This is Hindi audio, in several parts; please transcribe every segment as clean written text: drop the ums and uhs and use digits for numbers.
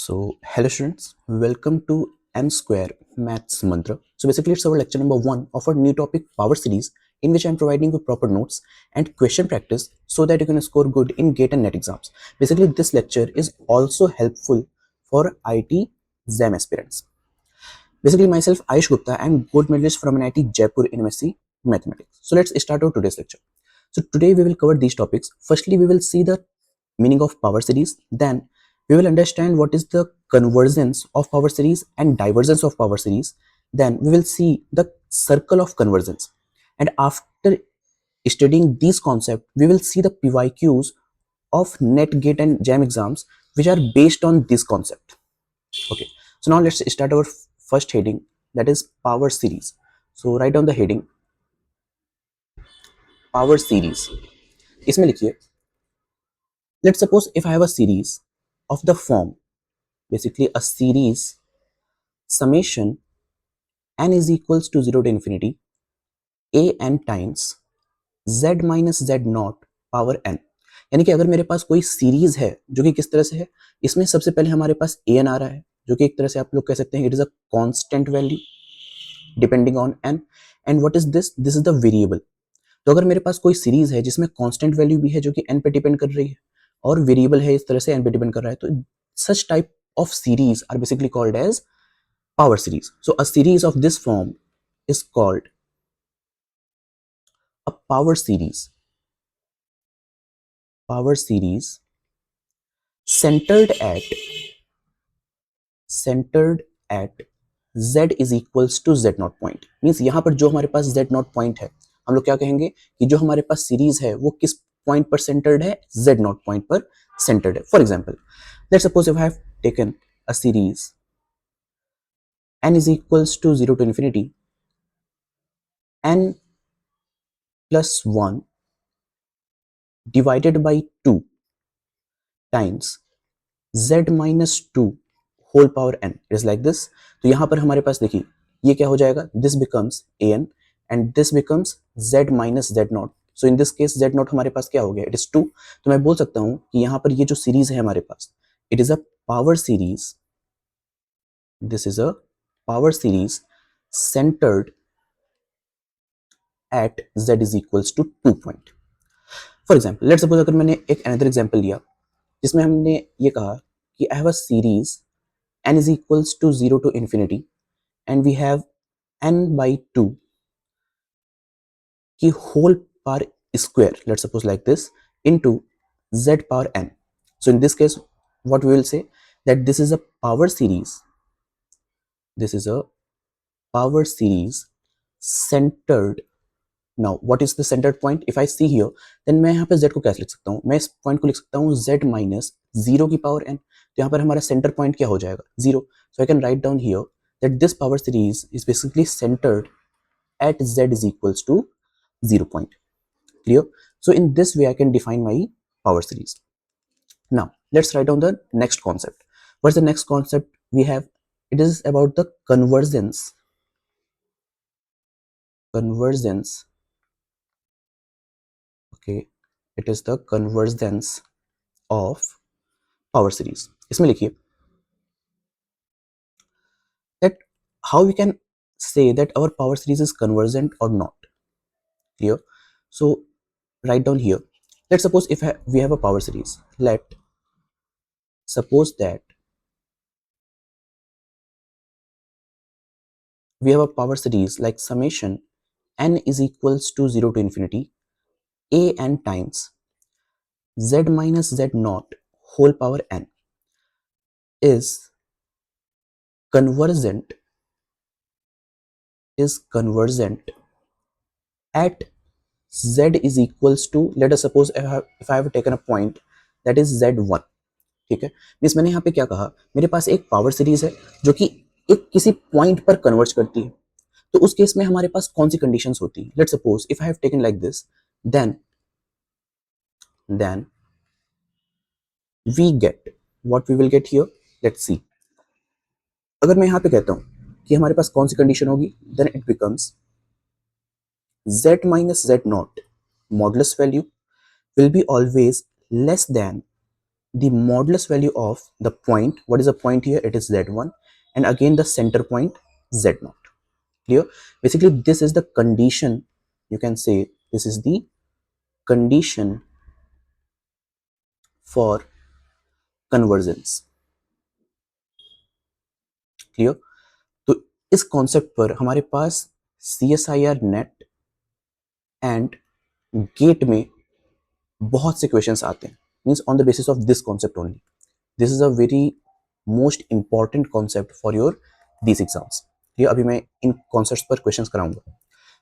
Hello students, welcome to M Square Maths Mantra. So basically it's our lecture number 1 of our new topic power series, in which I am providing you proper notes and question practice so that you can score good in GATE and NET exams. Basically this lecture is also helpful for IT exam aspirants. Basically myself Ayush Gupta, I am gold medalist from NIT Jaipur University Mathematics. So let's start our today's lecture. So today we will cover these topics. Firstly, we will see the meaning of power series. Then we will understand what is the convergence of power series and divergence of power series. Then we will see the circle of convergence. And after studying these concepts, we will see the PYQs of NET, GATE and JAM exams which are based on this concept. Okay, so now let's start our first heading, that is power series. So write down the heading power series. इसमें लिखिए, let's suppose if I have a series of the form, basically a series summation n is equals to 0 to infinity a n times z minus z not power n. यानी कि अगर मेरे पास कोई सीरीज है जो कि किस तरह से है, इसमें सबसे पहले हमारे पास a n आ रहा है जो कि एक तरह से आप लोग कह सकते हैं it is a constant value depending on n. And what is this, this is the variable. तो अगर मेरे पास कोई सीरीज है जिसमें कांस्टेंट वैल्यू भी है जो कि n पे डिपेंड कर रही है और वेरिएबल है इस तरह से n पे डिपेंड कर रहा है, तो such type of series are basically called as power series. So a series of this form is called a power series. Power series centered at z is equals to z not point. Means यहाँ पर जो हमारे पास z नॉट पॉइंट है, हम लोग क्या कहेंगे कि जो हमारे पास सीरीज है वो किस पॉइंट पर सेंटर्ड है, z नॉट पॉइंट पर सेंटर्ड है. For example, let's suppose if I have taken a series n is equals to 0 to infinity n plus 1 divided by 2 times z minus 2 whole power n. It is like this. तो यहां पर हमारे पास देखिए ये क्या हो जाएगा, this becomes an and this becomes z minus z naught. So in this case z naught हमारे पास क्या हो गया, it is 2. तो मैं बोल सकता हूं कि यहां पर ये जो सीरीज है हमारे पास, it is a power series. This is a power series centered at z is equals to 2 point. For example, let's suppose अगर मैंने एक अनदर एग्जाम्पल लिया जिसमें हमने ये कहा कि आई have a series n is equals to 0 to infinity and we have n by 2 की whole power square, let's suppose like this, into z power n. So in this case what we will say, that this is a power series, this is a power series centered. Now what is the centered point? If I see here, then मैं यहाँ पे z को कैसे लिख सकता हूँ, मैं इस पॉइंट को लिख सकता हूँ z माइनस 0 की पावर n. तो यहाँ पर हमारा सेंटर पॉइंट क्या हो जाएगा, 0. So I can write down here that this power series is basically centered at z is equals to 0 point. Clear? So in this way I can define my power series. Now let's write down the next concept. What's the next concept we have? It is about the convergence okay, it is the convergence of power series. इसमें लिखिए that how we can say that our power series is convergent or not. Clear? So write down here, let's suppose if we have a power series, let suppose that we have a power series like summation n is equals to 0 to infinity a n times z minus z naught whole power n is convergent at z is equals to, let us suppose if I have taken a point that is z1. ठीक है, मींस मैंने यहाँ पे क्या कहा, मेरे पास एक पावर सीरीज है जो कि एक किसी पॉइंट पर कन्वर्ज करती है. तो उस केस में हमारे पास कौन सी कंडीशंस होती है, let's suppose if I have taken like this, then we get what we will get here. Let's see, अगर मैं यहाँ पे कहता हूँ कि हमारे पास कौन सी कंडीशन होगी, then it becomes z minus z naught modulus value will be always less than the modulus value of the point. What is the point here? It is z1, and again the center point z0. Clear? Basically this is the condition, you can say this is the condition for converजेंस. क्लियर? तो इस कॉन्सेप्ट पर हमारे पास CSIR नेट एंड गेट में बहुत से क्वेश्चंस आते हैं, means on the basis of this concept only. This is a very most important concept for your this exams. ये अभी मैं इन कॉन्सेप्ट्स पर क्वेश्चंस कराऊंगा.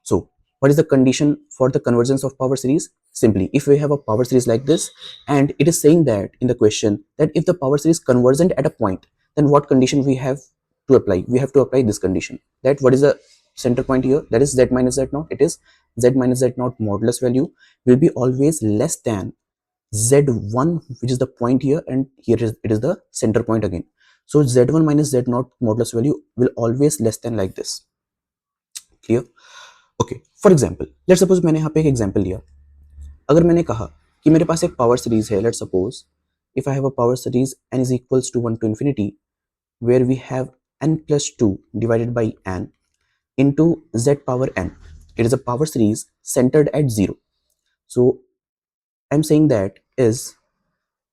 So what is the condition for the convergence of power series? Simply, if we have a power series like this and it is saying that in the question that if the power series convergent at a point, then what condition we have to apply? We have to apply this condition, that what is the center point here, that is z minus z naught. It is z minus z naught modulus value will be always less than z1, which is the point here, and here it is the center point again. So z1 minus z naught modulus value will always less than like this. Clear? Okay, for example let suppose मैंने यहाँ पे एक एग्जाम्पल लिया. अगर मैंने कहा कि मेरे पास एक पावर सीरीज है, let suppose if I have a power series n is equals to 1 to infinity where we have n plus 2 divided by n into z power n. It is a power series centered at 0. So I'm saying that is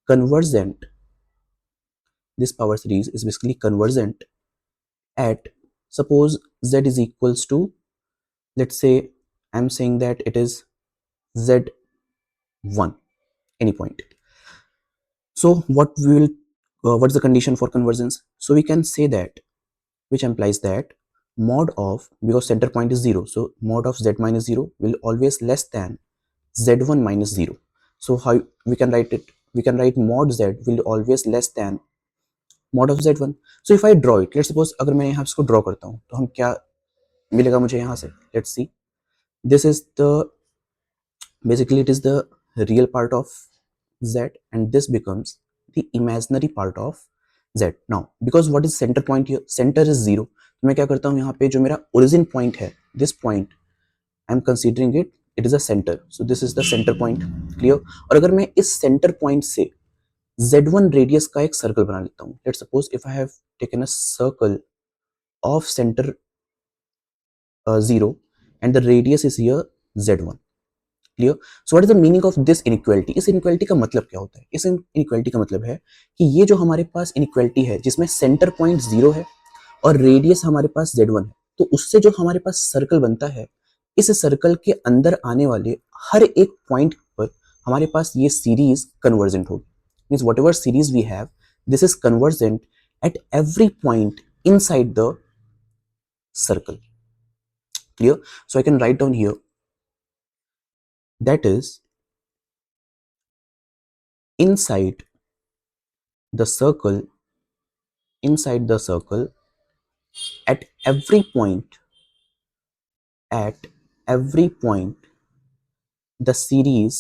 convergent. This power series is basically convergent at, suppose z is equals to, let's say I'm saying that it is z1, any point. So what's the condition for convergence? So we can say that, which implies that mod of, because center point is 0, so mod of z minus 0 will always less than z1 minus 0. So how we can write it? We can write mod z will always less than mod of z1. So if I draw it, let's suppose अगर मैं यहाँ इसको draw करता हूँ तो हम क्या मिलेगा मुझे यहाँ से? Let's see. This is the, basically it is the real part of z and this becomes the imaginary part of z. Now because what is center point here? Center is 0. तो मैं क्या करता हूँ यहाँ पे जो मेरा origin point है, this point I am considering it is a center. So this is the center point. Clear? और अगर मैं इस center point से z1 radius का एक circle बना लेता हूँ. Let's suppose if I have taken a circle of center 0 and the radius is here z1. Clear? So what is the meaning of this inequality? इस इनइक्वालिटी का मतलब क्या होता है? इस इनइक्वालिटी का मतलब है कि ये जो हमारे पास इनइक्वालिटी है जिसमें सेंटर पॉइंट 0 है और रेडियस हमारे पास z1 है, तो उससे जो हमारे पास सर्कल बनता है, इस सर्कल के अंदर आने वाले हर एक पॉइंट पर हमारे पास ये सीरीज कन्वर्जेंट होगी. Means whatever series we have, this is convergent at every point inside the circle. Clear? So I can write down here, that is inside the circle at every point the series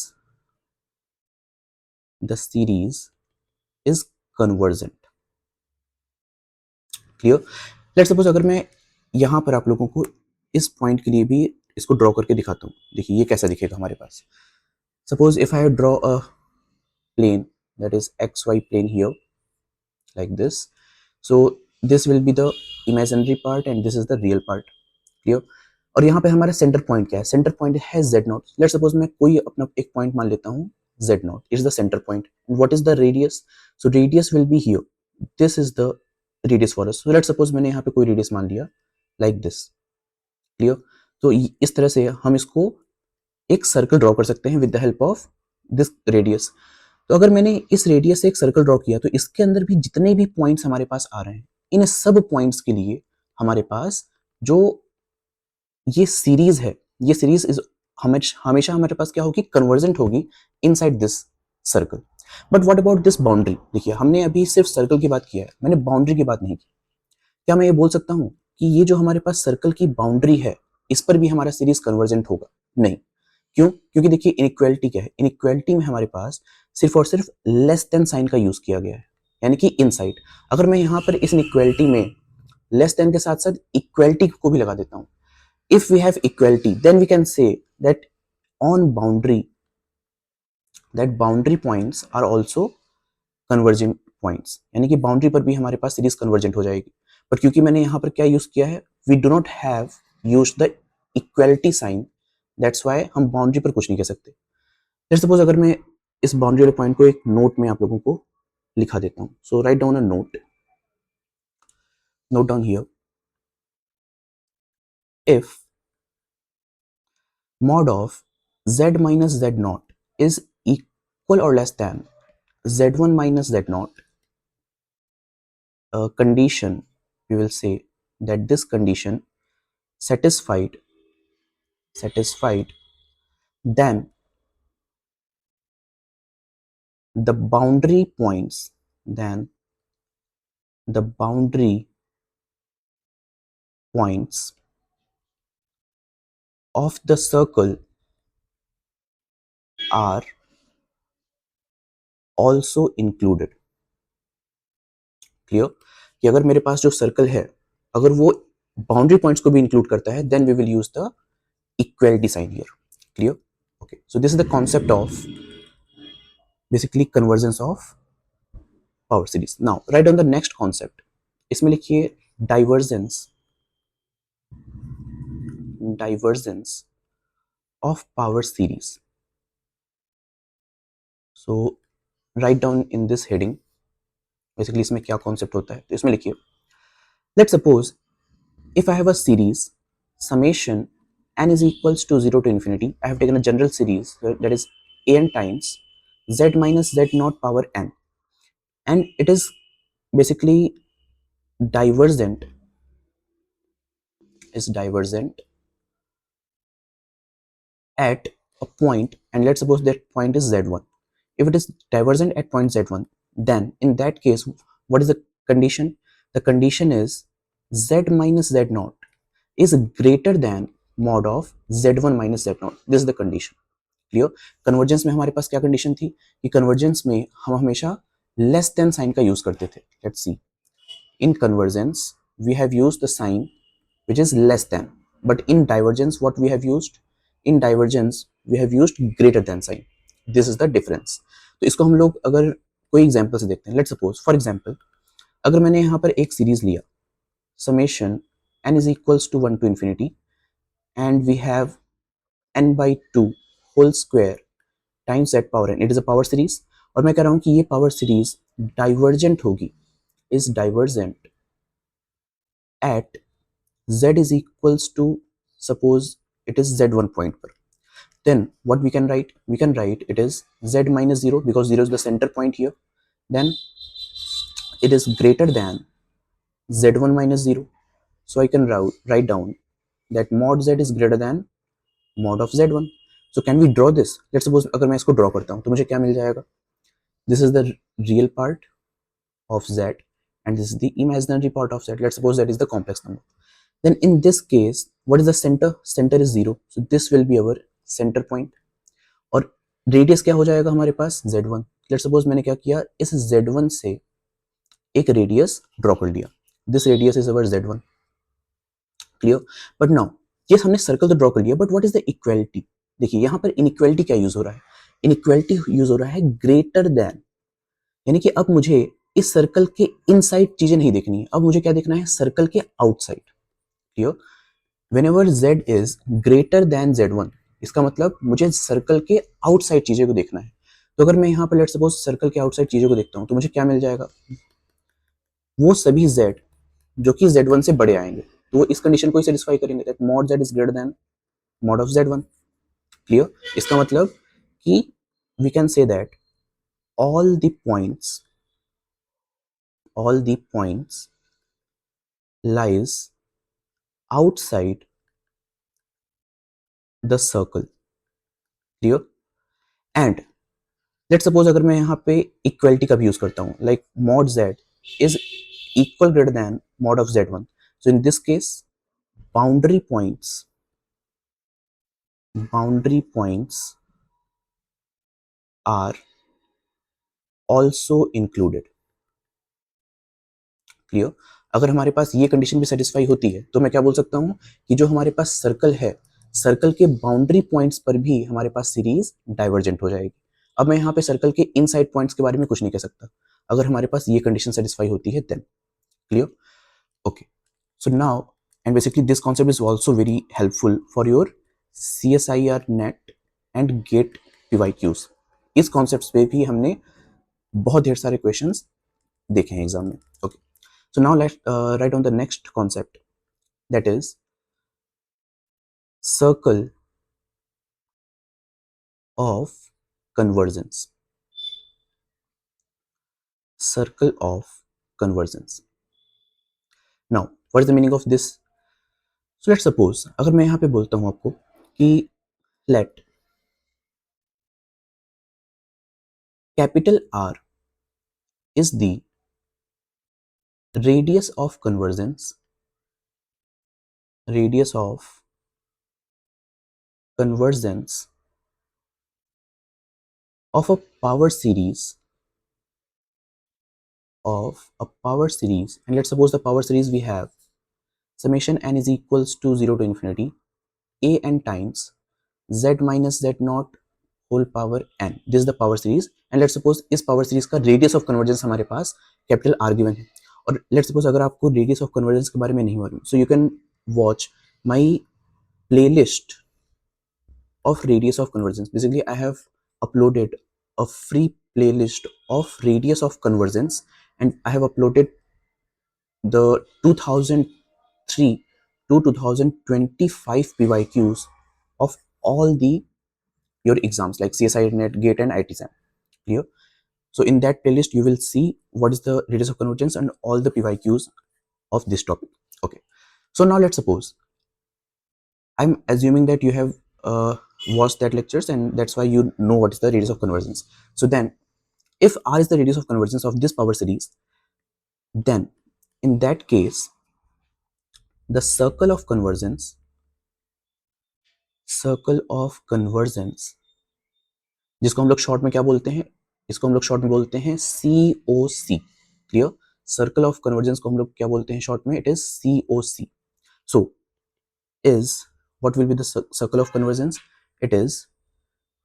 is convergent. Clear? Let suppose अगर मैं यहां पर आप लोगों को इस पॉइंट के लिए भी इसको ड्रॉ करके दिखाता हूं. देखिए ये कैसा दिखेगा हमारे पास. Suppose if I draw a plane, that is xy plane here like this. So this will be the imaginary part and this is the real part. Clear? और यहाँ पे हमारा सेंटर पॉइंट क्या है? सेंटर पॉइंट है z0. लेट्स सपोज मैं कोई अपना एक पॉइंट मान लेता हूँ z0. Is the centre point. What is the radius? So radius will be here. This is the radius for us. So let's suppose मैंने यहाँ पे कोई रेडियस मान लिया लाइक दिस. क्लियर? तो इस तरह से हम इसको एक सर्कल ड्रॉ कर सकते हैं with the help of this radius. तो अगर मैंने इस रेडियस से एक सर्कल ड्रॉ किया तो इसके अंदर भी जितने भी पॉइंट्स हमारे पास आ रहे हैं, इन सब पॉइंट्स के लिए हमारे पास जो ये सीरीज है, ये सीरीज इज हमेशा हमारे पास क्या होगी? कन्वर्जेंट होगी inside this circle. But what about this boundary? देखिए हमने अभी सिर्फ सर्कल की बात किया है, मैंने बाउंड्री की बात नहीं की. क्या मैं ये बोल सकता हूँ कि ये जो हमारे पास सर्कल की बाउंड्री है इस पर भी हमारा सीरीज कन्वर्जेंट होगा? नहीं. क्यों? क्योंकि देखिए इनइक्वालिटी क्या है? इनइक्वालिटी में हमारे पास सिर्फ और सिर्फ लेस देन साइन का यूज किया गया है, यानी कि इनसाइड. अगर मैं यहाँ पर इस इनइक्वालिटी में लेस देन के साथ साथ इक्वालिटी को भी लगा देता हूँ, if we have equality then we can say that on boundary, that boundary points are also convergent points, यानी कि बाउंड्री पर भी हमारे पास सीरीज कन्वर्जेंट हो जाएगी। बट क्योंकि मैंने यहाँ पर क्या यूज किया है, we do not have use the equality sign, that's why हम बाउंड्री पर कुछ नहीं कह सकते। लेट्स सपोज अगर मैं इस बाउंड्री वाले पॉइंट को एक नोट में आप लोगों को लिखा देता हूँ, so write down a note down here, if mod of z minus z naught is equal or less than z1 minus z naught, a condition, we will say that this condition satisfied, then the boundary points, then the boundary points of the circle are also included. Clear? कि अगर मेरे पास जो सर्कल है, अगर वो बाउंड्री पॉइंट्स को भी इंक्लूड करता है, then we will use the equality sign here. Clear? Okay, so this is the concept of basically convergence of power series. Now right on the next concept, इसमें लिखिए divergence of power series. So write down in this heading, basically इसमें क्या कॉन्सेप्ट होता है, तो इसमें लिखिए, let's suppose if I have a series summation n is equals to 0 to infinity, I have taken a general series that is an times z minus z naught power n, and it is basically divergent at a point, and let's suppose that point is z1. If it is divergent at point z1, then in that case what is the condition? The condition is z minus z naught is greater than mod of z1 minus z naught. This is the condition. Clear? Convergence में हमारे पास क्या कंडीशन थी कि कन्वर्जेंस में हम हमेशा लेस देन साइन का यूज करते थे. Let's see, in convergence we have used the sign which is less than, but in divergence what we have used, in divergence we have used greater than sign. This is the difference. तो इसको हम लोग अगर कोई एग्जांपल से देखते हैं, लेट्स सपोज फॉर एग्जांपल अगर मैंने यहाँ पर एक सीरीज लिया summation n is equals to 1 to infinity and we have n by 2 whole square times z power n. It is a power series और मैं कह रहा हूँ कि ये पावर सीरीज डाइवर्जेंट होगी, is divergent at z is equals to, suppose it is z1 point per, then what we can write, it is z minus 0 because 0 is the center point here, then it is greater than z1 minus 0, so I can write down that mod z is greater than mod of z1. So can we draw this? Let's suppose अगर मैं इसको draw करता हूँ तो मुझे क्या मिल जाएगा? This is the real part of z and this is the imaginary part of z. Let's suppose that is the complex number. Then in this case what is the center? Center is 0, so this will be our center point. और रेडियस क्या हो जाएगा हमारे पास? z1. लेट्स सपोज मैंने क्या किया, इस z1 से एक रेडियस ड्रॉ कर लिया, this radius is our z1. Clear? But now ये हमने सर्कल तो ड्रॉ कर लिया, but what is the equality? देखिए यहाँ पर इनइक्वालिटी क्या यूज हो रहा है, इनइक्वालिटी यूज हो रहा है ग्रेटर देन, यानी कि अब मुझे इस सर्कल के इनसाइड चीजें नहीं देखनी है, अब मुझे क्या देखना है, सर्कल के outside. Clear? whenever z is greater than z1, इसका मतलब मुझे सर्कल के आउटसाइड चीजें को देखना है. तो अगर मैं यहाँ पर लेट्स सपोज सर्कल के आउटसाइड चीजों को देखता हूँ तो मुझे क्या मिल जाएगा, वो सभी z जो कि z1 से बड़े आएंगे, तो वो इस कंडीशन को ही सेटिस्फाई करेंगे, that mod z is greater than mod of z1. Clear? इसका मतलब कि we can say that all the points lies outside the circle. Clear? And let's suppose अगर मैं यहाँ पे इक्वलिटी का भी यूज करता हूँ, like mod z is equal greater than mod of z1, so in this case boundary points are also included. Clear? अगर हमारे पास ये कंडीशन भी सेटिस्फाई होती है तो मैं क्या बोल सकता हूँ कि जो हमारे पास सर्कल है, सर्कल के बाउंड्री पॉइंट्स पर भी हमारे पास सीरीज डाइवर्जेंट हो जाएगी. अब मैं यहाँ पे सर्कल के इनसाइड पॉइंट्स के बारे में कुछ नहीं कह सकता. अगर हमारे पास ये कंडीशन सेटिस्फाई होती है then. Clear? Okay, so now and basically this concept is also very helpful for your CSIR NET and GATE PYQs। इस कॉन्सेप्ट पे भी हमने बहुत ढेर सारे क्वेश्चंस देखे हैं एग्जाम में। Okay, so now let right on the next concept, that is circle of convergence. Circle of convergence. Now what is the meaning of this? So let's suppose अगर मैं यहाँ पे बोलता हूँ आपको कि let capital R is the radius of convergence of a power series and let's suppose the power series we have summation n is equals to 0 to infinity a n times z minus z naught whole power n. This is the power series and let's suppose इस power series का radius of convergence हमारे पास capital R given है। और let's suppose अगर आपको radius of convergence के बारे में नहीं मालूम, so you can watch my playlist of radius of convergence. Basically I have uploaded a free playlist of radius of convergence and I have uploaded the 2003 to 2025 PYQs of all the your exams like CSI net gate and ITSAM. Clear? So in that playlist you will see what is the radius of convergence and all the PYQs of this topic. Okay, so now let's suppose I'm assuming that you have watched that lectures and that's why you know what is the radius of convergence. So then if R is the radius of convergence of this power series, then in that case the circle of convergence जिसको हम लोग शॉर्ट में क्या बोलते हैं, इसको हम लोग शॉर्ट में बोलते हैं COC. Clear? Circle of convergence को हम लोग क्या बोलते हैं शॉर्ट में, it is COC. So is what will be the circle of convergence? It is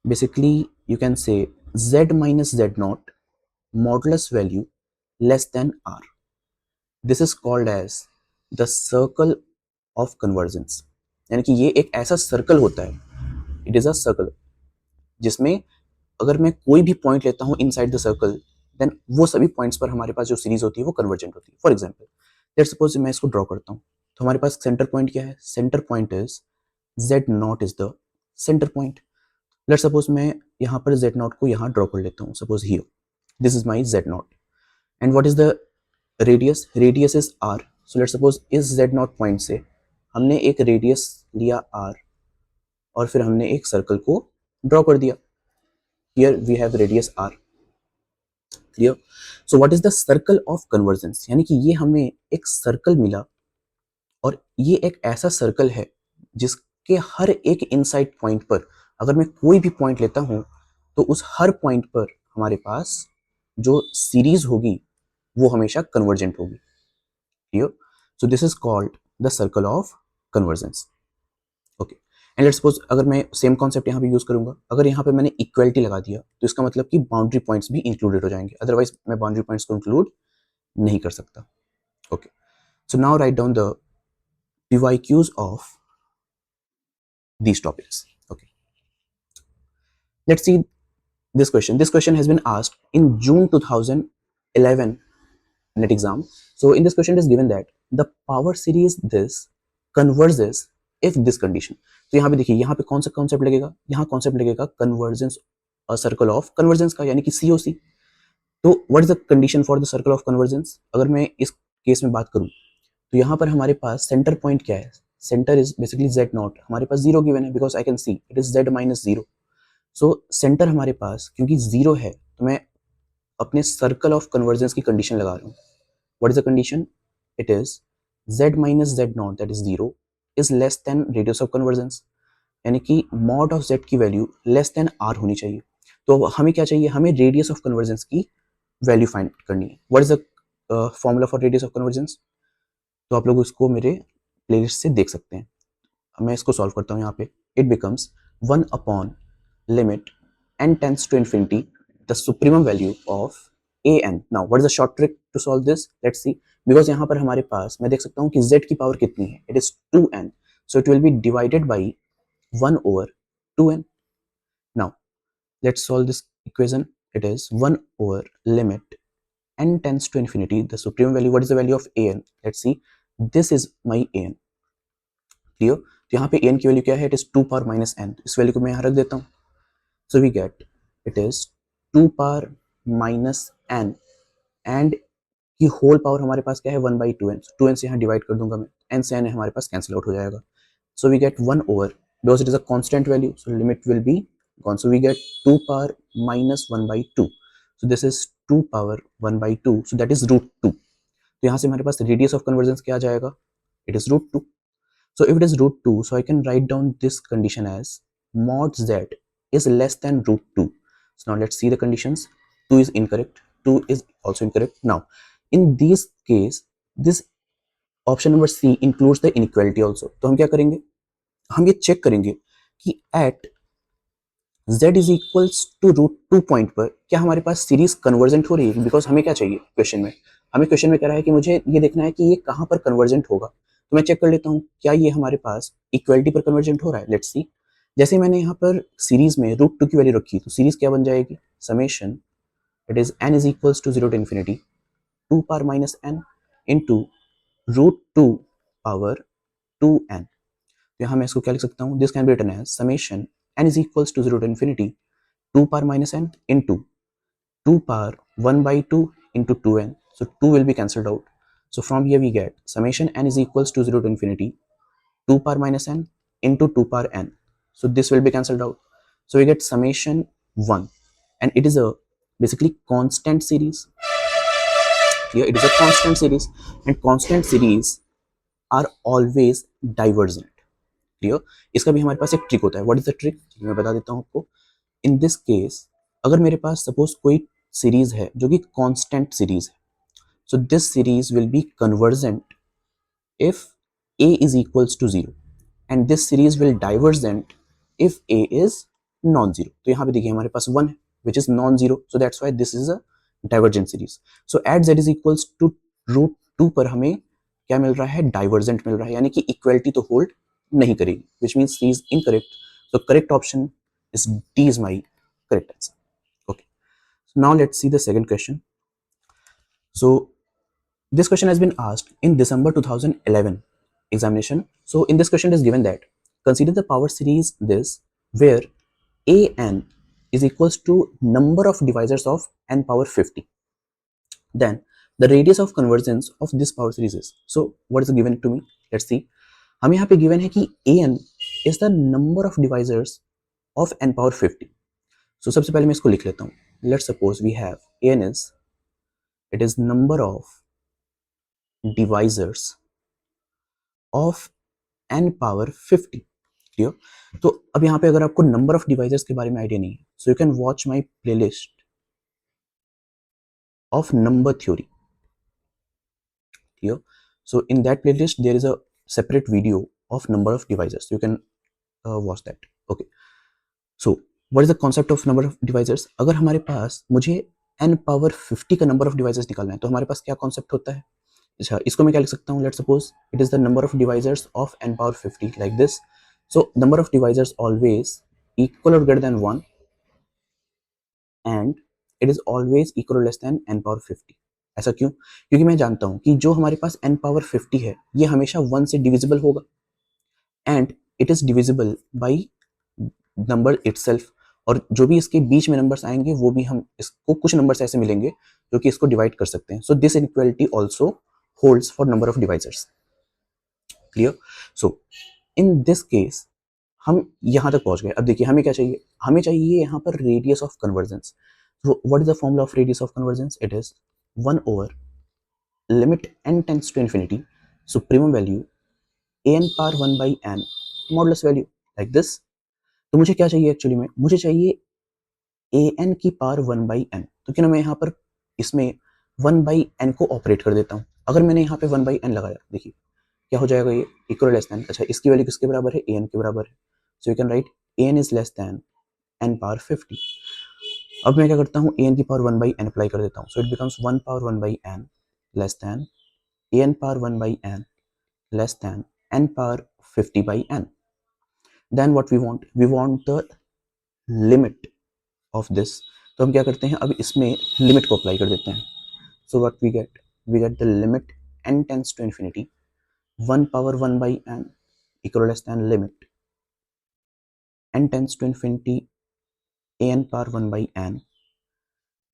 basically you can say z minus z naught modulus value less than R. This is called as the circle of convergence. यानी कि ये एक ऐसा सर्कल होता है, इट इज अ सर्कल जिसमें अगर मैं कोई भी पॉइंट लेता हूं इनसाइड द सर्कल देन वो सभी पॉइंट्स पर हमारे पास जो सीरीज होती है वो कन्वर्जेंट होती है। फॉर एग्जांपल लेट्स सपोज मैं इसको ड्रॉ करता हूं तो हमारे पास सेंटर पॉइंट क्या है, centre point is z not is the centre point. Let's suppose मैं यहाँ पर z नॉट को यहाँ ड्रॉ कर लेता हूँ, suppose here this is my z not and what is the radius, radius is r. So let's suppose इस z नॉट पॉइंट से हमने एक रेडियस लिया r और फिर हमने एक सर्कल को ड्रॉ कर दिया। Here we have radius r. Clear? So what is the circle of convergence? यानी कि ये हमें एक सर्कल मिला और ये एक ऐसा सर्कल है जिसके हर एक इनसाइड पॉइंट पर अगर मैं कोई भी पॉइंट लेता हूं तो उस हर पॉइंट पर हमारे पास जो सीरीज होगी वो हमेशा कन्वर्जेंट होगी। Clear? So this is called the circle of convergence. Okay, and let's suppose अगर मैं सेम कॉन्सेप्ट यहाँ पे यूज करूंगा, अगर यहाँ पे मैंने इक्वलिटी लगा दिया तो इसका मतलब कि बाउंड्री पॉइंट्स भी इंक्लूडेड हो जाएंगे, अदरवाइज मैं बाउंड्री पॉइंट्स को इंक्लूड नहीं कर सकता। Okay, so now right down the PYQs of these topics. Okay, let's see this question. This question has been asked in June 2011 net exam. So in this question it is given that the power series this converges if this condition. तो यहाँ पे देखिए यहाँ पे कौन सा कॉन्सेप्ट लगेगा, यहाँ कॉन्सेप्ट लगेगा कन्वर्जेंस सर्कल ऑफ कन्वर्जेंस का यानी कि COC. तो what is the condition for the circle of convergence? अगर मैं इस केस में बात करूं तो यहाँ पर हमारे पास सेंटर पॉइंट क्या है, centre is basically z not, हमारे पास जीरो गिवन है because I can see it is z minus zero. So centre हमारे पास क्योंकि जीरो है तो मैं अपने सर्कल ऑफ कन्वर्जेंस की कंडीशन लगा रहा हूँ। What is the condition? It is z minus z not that is zero is less then radius of convergence, यानी कि मॉड ऑफ z की वैल्यू लेस देन r होनी चाहिए। तो हमें क्या चाहिए, हमें रेडियस ऑफ कन्वर्जेंस की वैल्यू फाइंड करनी है। What is the formula for radius of convergence? तो आप लोग उसको मेरे प्लेलिस्ट से देख सकते हैं। मैं इसको सॉल्व करता हूँ यहाँ पे। It becomes 1 upon limit n tends to infinity the supremum value of a n. Now what is the short trick to solve this? Let's see. Because यहाँ पर हमारे पास मैं देख सकता हूँ कि z की पावर कितनी है, it is 2n, so it will be divided by 1 over 2n. Now let's solve this equation. It is 1 over limit n tends to infinity the supreme value. What is the value of an? Let's see. This is my an. Clear? तो यहाँ पे an की वैल्यू क्या है? It is 2 power minus n. इस वैल्यू को मैं यहाँ रख देता हूँ. So we get it is 2 power minus n and की होल पावर हमारे पास क्या है? 1 by 2n. 2n से यहाँ डिवाइड कर दूंगा मैं. n से n हमारे पास कैंसिल आउट हो जाएगा. So we get 1 over, because it is a constant value, so limit will be gone. So we get 2 power minus 1 by 2. So this is 2 power 1 by 2. So that is root 2. तो यहाँ से हमारे पास radius of convergence क्या आ जाएगा? It is root 2. So if it is root 2, so I can write down this condition as mod z is less than root 2. So now let's see the conditions. 2 is incorrect. 2 is also incorrect. Now in this case, this option number C includes the inequality also. तो हम क्या करेंगे? हम ये चेक करेंगे कि at z is equals to root 2 point पर क्या हमारे पास सीरीज कन्वर्जेंट हो रही है. बिकॉज हमें क्या चाहिए क्वेश्चन में, हमें क्वेश्चन में कह रहा है कि मुझे ये देखना है कि ये कहाँ पर कन्वर्जेंट होगा. तो मैं चेक कर लेता हूँ क्या ये हमारे पास इक्वलिटी पर कन्वर्जेंट हो रहा है. लेट्स सी. जैसे मैंने यहाँ पर सीरीज में रूट 2 की वैल्यू रखी तो सीरीज क्या बन जाएगी? Summation it is n is equals to 0 to infinity 2 power minus n into root 2 power 2n. यहाँ मैं इसको क्या लिख सकता हूँ? This can be written as summation n is equals to 0 to infinity 2 power minus n into 2 power 1 by 2 into 2n. So 2 will be cancelled out. So from here we get summation n is equals to 0 to infinity 2 power minus n into 2 power n. So this will be cancelled out. So we get summation 1, and it is a basically constant series. Here it is a constant series, and constant series are always divergent. Clear? इसका भी हमारे पास एक ट्रिक होता है. What is the trick? मैं बता देता हूँ आपको. इन दिस केस अगर मेरे पास सपोज कोई सीरीज है जो कि कांस्टेंट सीरीज है, so this series will be convergent if a is equals to 0 and this series will divergent if a is non-zero. तो यहाँ पे देखिए हमारे पास 1 है which is non-zero, so that's why this is a divergent series. So at z is equals to root 2 पर हमें क्या मिल रहा है? डाइवर्जेंट मिल रहा है, यानी कि इक्वलिटी तो होल्ड नहीं करेगी, which means C is incorrect. So correct option is D is my correct answer. Okay. So now let's see the second question. So this question has been asked in December 2011 examination. So in this question it is given that consider the power series this where an is equals to number of divisors of n power 50. Then the radius of convergence of this power series is. So what is given to me? Let's see. हमें यहाँ पे given है कि an is the number of divisors of n power 50. So सबसे पहले मैं इसको लिख लेता हूँ. Let's suppose we have an is, it is number of divisors of n power 50. Clear? तो अब यहाँ पे अगर आपको नंबर ऑफ डिवाइजर्स के बारे में आइडिया नहीं है, so you can watch my playlist of number theory. Clear? So in that playlist there is a separate video of number of divisors, you can watch that. Okay. So what is the concept of number of divisors? अगर हमारे पास मुझे n पावर 50 का नंबर ऑफ डिवाइजर्स निकालना है तो हमारे पास क्या कॉन्सेप्ट होता है? अच्छा, इसको मैं क्या लिख सकता हूँ? Let's suppose it is the number of divisors of n power 50 like this. So number of divisors always equal or greater than 1 and it is always equal or less than n power 50. ऐसा क्यों? क्योंकि मैं जानता हूं कि जो हमारे पास n पावर 50 है ये हमेशा 1 से डिविजिबल होगा and it is divisible by number itself. और जो भी इसके बीच में नंबर्स आएंगे वो भी हम इसको कुछ नंबर्स ऐसे मिलेंगे जो कि इसको डिवाइड कर सकते हैं. So this inequality also holds for number of divisors. Clear? So in this case हम यहाँ तक पहुंच गए. अब देखिए हमें क्या चाहिए? हमें चाहिए यहाँ पर radius of convergence. What is the formula of radius of convergence? It is 1 over limit n tends to infinity supremum value an power 1 by n modulus value like this. तो मुझे क्या चाहिए एक्चुअली में? मुझे चाहिए an की पावर 1 बाई n. तो क्यों ना मैं यहाँ पर इसमें 1 बाई n को ऑपरेट कर देता हूँ. अगर मैंने यहाँ पे 1 बाई n लगाया, देखिए क्या हो जाएगा? ये इक्वल लेस देन. अच्छा, इसकी वैल्यू किसके बराबर है? an के बराबर है. So you can write an is less than n power 50. अब मैं क्या करता हूँ, ए एन की पावर 1 बाई एन अप्लाई कर देता हूँ, so it becomes 1 power 1 by n less than a n power 1 by n less than n power 50 by n. Then what we want the limit of this. तो हम क्या करते हैं, अब इसमें लिमिट को अप्लाई कर देते हैं. So what we get the limit n tends to infinity 1 power 1 by n equal less than limit n tends to infinity an power 1 by n,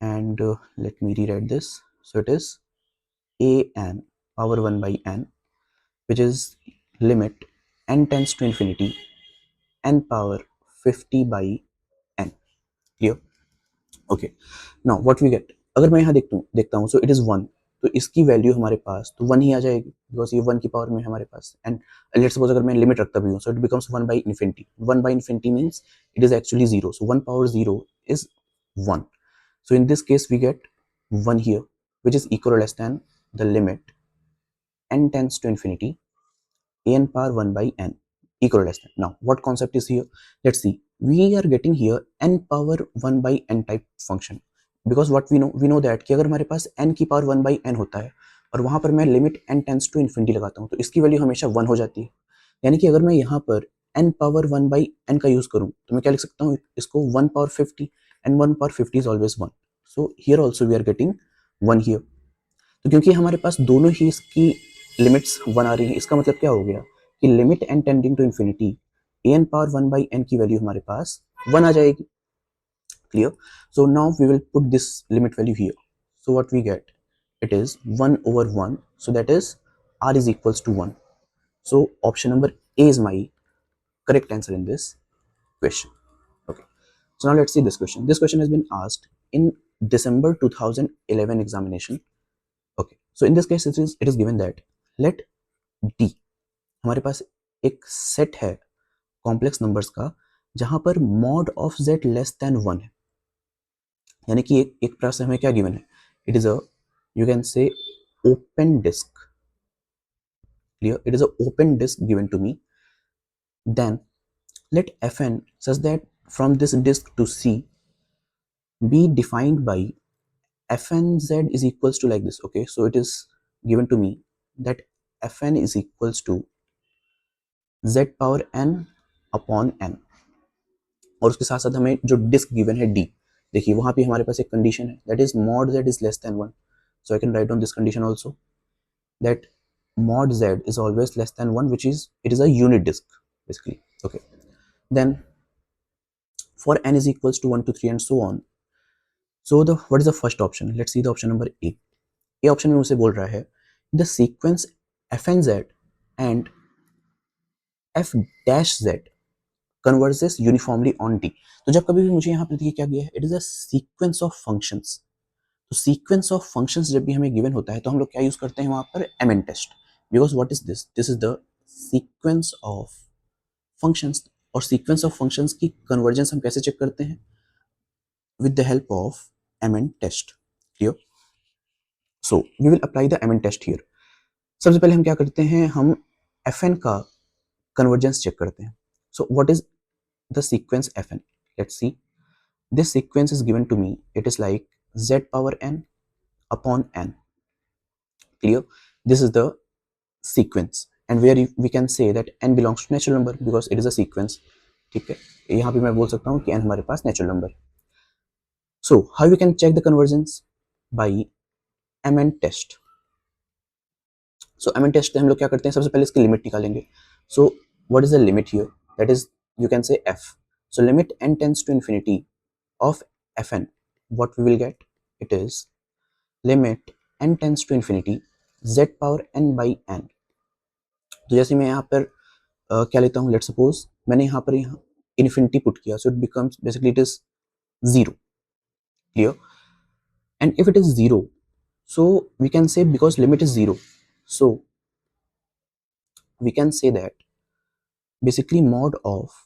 and let me rewrite this. So it is an power 1 by n, which is limit n tends to infinity n power 50 by n. Clear? Okay. Now what we get, अगर मैं यहाँ देखता हूँ, so it is 1, तो इसकी वैल्यू हमारे पास तो 1 ही आ जाएगी, बिकॉज ये 1 की पावर में हमारे पास. एंड लेट्स सपोज अगर मैं लिमिट रखता भी हूँ, so it becomes 1 by infinity. 1 by infinity means it is actually 0, so 1 power 0 is 1. So in this case we get 1 here, which is equal or less than the limit n tends to infinity an power 1 by n equal or less than. Now what concept is here? Let's see. We are getting here n power 1 by n type function, because what we know that कि अगर हमारे पास n की पावर 1 by n होता है और वहां पर मैं limit n tends to infinity लगाता हूँ, तो इसकी वैल्यू हमेशा 1 हो जाती है. यानी कि अगर मैं यहाँ पर n पावर 1 by n का यूज करूँ, तो मैं क्या लिख सकता हूँ इसको 1 power 50, and 1 power 50 is always 1. So here also we are getting 1 here. तो क्योंकि हमारे पास दोनों ही इसकी लिमिट्स 1 आ रही है, इसका मतलब क्या हो गया कि limit n tending to infinity an power 1 by n की वैल्यू हमारे पास 1 आ जाएगी. Clear? So now we will put this limit value here. So what we get, it is 1 over 1, so that is r is equals to 1. So option number A is my correct answer in this question. Okay, so now let's see this question. This question has been asked in December 2011 examination. Okay, so in this case it is given that let D, हमारे पास एक सेट है कॉम्प्लेक्स नंबर्स का जहां पर mod of z less than 1 है. यानी कि एक प्रकार से हमें क्या गिवन है, it is a, you can say open disc. Clear? It is a open disc given to me. Then let fn such that from this disk to C be defined by fnz is equals to like this. Okay, so it is given to me that fn is equals to z power n upon n, और उसके साथ साथ हमें जो डिस्क गिवन है D, देखिए वहां पे हमारे पास एक कंडीशन है that is mod z is less than 1. So I can write down this condition also, that mod z is always less than 1, which is it is a unit disk basically. Okay, then for n is equals to 1 to 3 and so on. So the what is the first option? Let's see the option number A. A option में मुझसे बोल रहा है the sequence fnz and f dash z converges uniformly on D. तो जब कभी भी मुझे यहाँ पर देखिए क्या दिया है, it is a sequence of functions. तो sequence of functions जब भी हमें given होता है तो हम लोग क्या यूज करते हैं वहां पर MN test, because what is this? This is the sequence of functions. और sequence of functions की convergence हम कैसे चेक करते हैं? With the help of MN test. Clear? So we will apply the MN test here. सबसे पहले हम क्या करते हैं, हम fn का कन्वर्जेंस चेक करते हैं. So what is the sequence fn? Let's see. This sequence is given to me. It is like z power n upon n. Clear? This is the sequence, and where we can say that n belongs to natural number because it is a sequence. ठीक है, यहाँ पे मैं बोल सकता हूँ कि n हमारे पास natural number. So how we can check the convergence? By MN test. So MN test हम लोग क्या करते हैं, सबसे पहले इसकी लिमिट निकालेंगे. So what is the limit here? That is, you can say f. So limit n tends to infinity of fn, what we will get, it is limit n tends to infinity z power n by n. तो जैसे मैं यहाँ पर क्या लेता हूँ, लेट सपोज मैंने यहाँ पर इन्फिनिटी पुट किया, सो it becomes basically it is 0. Clear? And if it is 0, so we can say because limit is 0, so we can say that basically mod of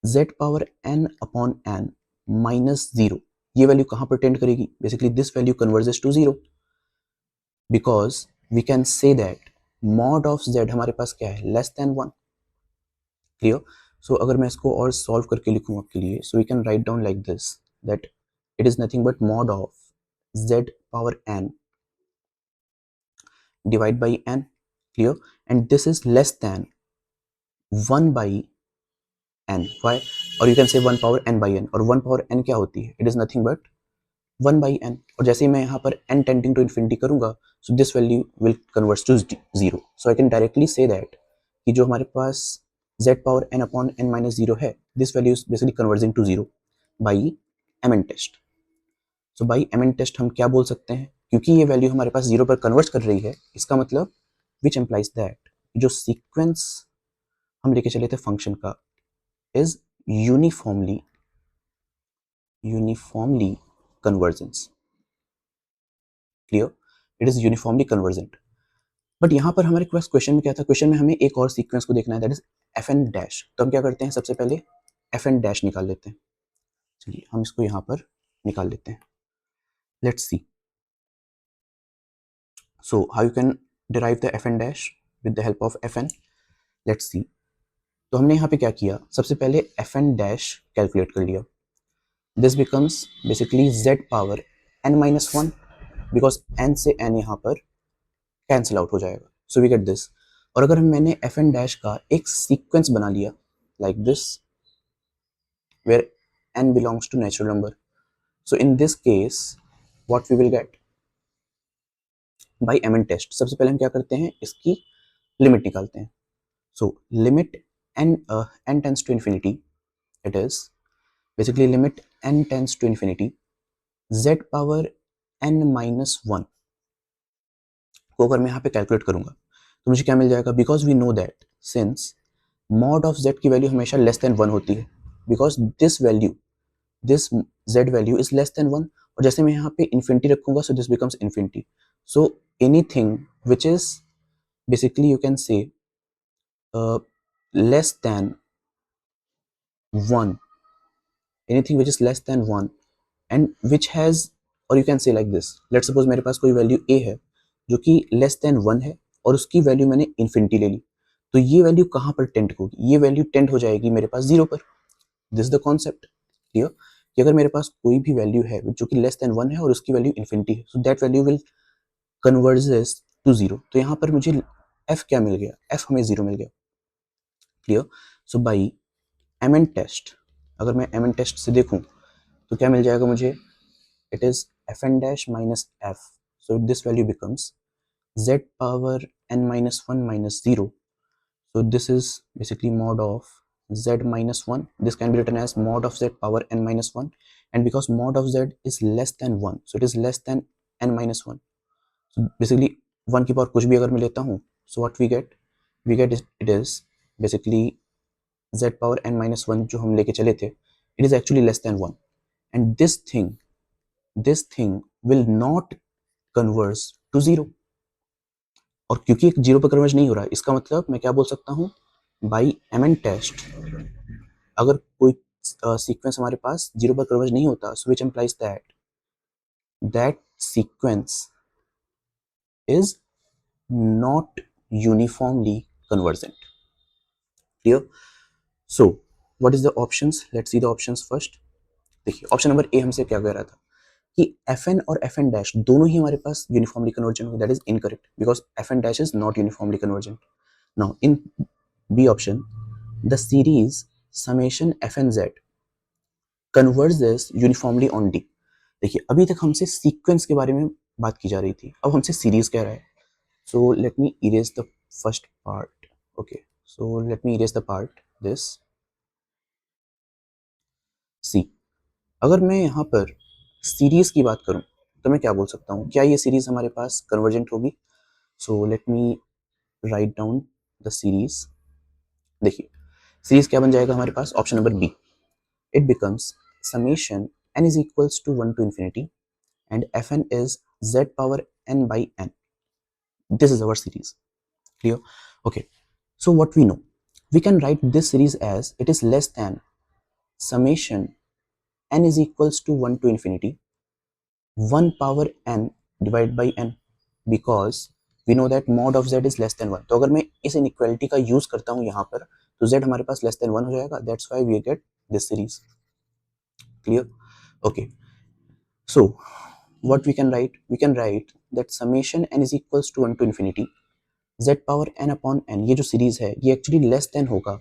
z power n upon n minus 0, ये वैल्यू कहां पर टेंड करेगी? Basically this value converges to 0, because we can say that mod of z हमारे पास क्या है, लेस देन 1. क्लियर? सो अगर मैं इसको और सॉल्व करके लिखूं आपके लिए, so we can write down like this, that it is nothing but mod of z power n divided by n. Clear? And this is less than 1 by n. Why? और you can say 1 power n by n. और 1 power n क्या होती है? It is nothing but 1 by n. और जैसे ही मैं यहाँ पर n tending to infinity करूंगा, so this value will converge to 0. So I can directly say that कि जो हमारे पास z power n upon n minus 0 है, this value is basically converging to 0 by mn test. So by mn test हम क्या बोल सकते हैं? क्योंकि ये वैल्यू हमारे पास 0 पर कन्वर्ज कर रही है, इसका मतलब which implies that जो सीक्वेंस हम लेके चले थे फंक्शन का is uniformly convergence. Clear? It is uniformly convergent. But यहाँ पर हमारे पास क्वेश्चन में क्या था? क्वेश्चन में हमें एक और सीक्वेंस को देखना है, that is f n dash. तो हम क्या करते हैं? सबसे पहले एफ एन डैश निकाल लेते हैं. चलिए हम इसको यहाँ पर निकाल लेते हैं. Let's see. So how you can derive the f n dash with the help of f n. Let's see. तो हमने यहाँ पे क्या किया? सबसे पहले एफ एन डैश कैलकुलेट कर लिया. This becomes basically z power n minus one, because n से एन यहाँ पर कैंसिल आउट हो जाएगा. So we get this. और अगर मैंने एफ एन डैश का एक सीक्वेंस बना लिया like this where n belongs to natural number, so in this case what we will get by mn test. सबसे पहले हम क्या करते हैं? इसकी लिमिट निकालते हैं. so limit n tends to infinity, it is basically limit n tends to infinity z power n minus 1 को अगर मैं यहाँ पे कैलकुलेट करूंगा तो मुझे क्या मिल जाएगा? Because we know that since mod of z की वैल्यू हमेशा लेस देन 1 होती है, because this z value is less than 1. और जैसे मैं यहाँ पे इन्फिनिटी रखूंगा, so this becomes infinity. So anything which is basically you can say less than 1, anything which is less than 1 and which has, or you can say like this, let's suppose मेरे पास कोई वैल्यू a है जो कि लेस देन 1 है और उसकी वैल्यू मैंने इन्फिनिटी ले ली, तो ये वैल्यू कहाँ पर टेंड होगी? ये वैल्यू टेंड हो जाएगी मेरे पास 0 पर. This is the concept. Clear? कि अगर मेरे पास कोई भी वैल्यू है जो कि लेस देन 1 है और उसकी वैल्यू इन्फिनिटी है, so that value will converges to 0. तो यहाँ पर मुझे f क्या मिल गया? f हमें 0 मिल गया. Clear? So by mn test, अगर मैं mn टेस्ट से देखूं तो क्या मिल जाएगा मुझे? it is fn dash minus f, so this value becomes z power n minus 1 minus 0. so this is basically mod of z minus 1. this can be written as mod of z power n minus 1, and because mod of z is less than 1, so it is less than n minus 1. so basically 1 की पावर कुछ भी अगर मैं लेता हूँ, so what we get is, it is basically z power n minus 1 जो हम लेके चले थे, it is actually less than 1, and this thing will not converge to 0. और क्योंकि 0 पर कन्वर्ज नहीं हो रहा है, इसका मतलब मैं क्या बोल सकता हूँ? बाई mn टेस्ट अगर कोई सीक्वेंस हमारे पास 0 पर कन्वर्ज नहीं होता, so which implies that sequence is not uniformly convergent. Clear? so what is the options? let's see the options first. देखिए ऑप्शन नंबर ए हमसे क्या कह रहा था कि fn और fn डैश दोनों ही हमारे पास यूनिफॉर्मली कन्वर्जेंट होंगे. That is incorrect, because fn dash is not uniformly convergent. Now in B option, the series summation fnz converges uniformly on d. देखिए अभी तक हमसे सीक्वेंस के बारे में बात की जा रही थी, अब हमसे सीरीज कह रहा है. So let me erase the first part. Okay, so let me erase the part this. See, अगर मैं यहाँ पर सीरीज की बात करूं तो मैं क्या बोल सकता हूँ? क्या ये सीरीज हमारे पास कन्वर्जेंट होगी? So let me write down the series. देखिए सीरीज क्या बन जाएगा हमारे पास? Option number B. It becomes summation n is equals to 1 to infinity and fn is z power n by n. This is our series. Clear? Okay, so what we know, we can write this series as it is less than summation n is equals to 1 to infinity 1 power n divided by n, because we know that mod of z is less than 1. तो अगर मैं इस इनइक्वालिटी का यूज करता हूँ यहाँ पर, तो z हमारे पास less than 1 हो जाएगा. that's why we get this series. clear? okay, So what we can write? We can write that summation n is equals to 1 to infinity z power n upon n, ये जो सीरीज है ये एक्चुअली लेस देन होगा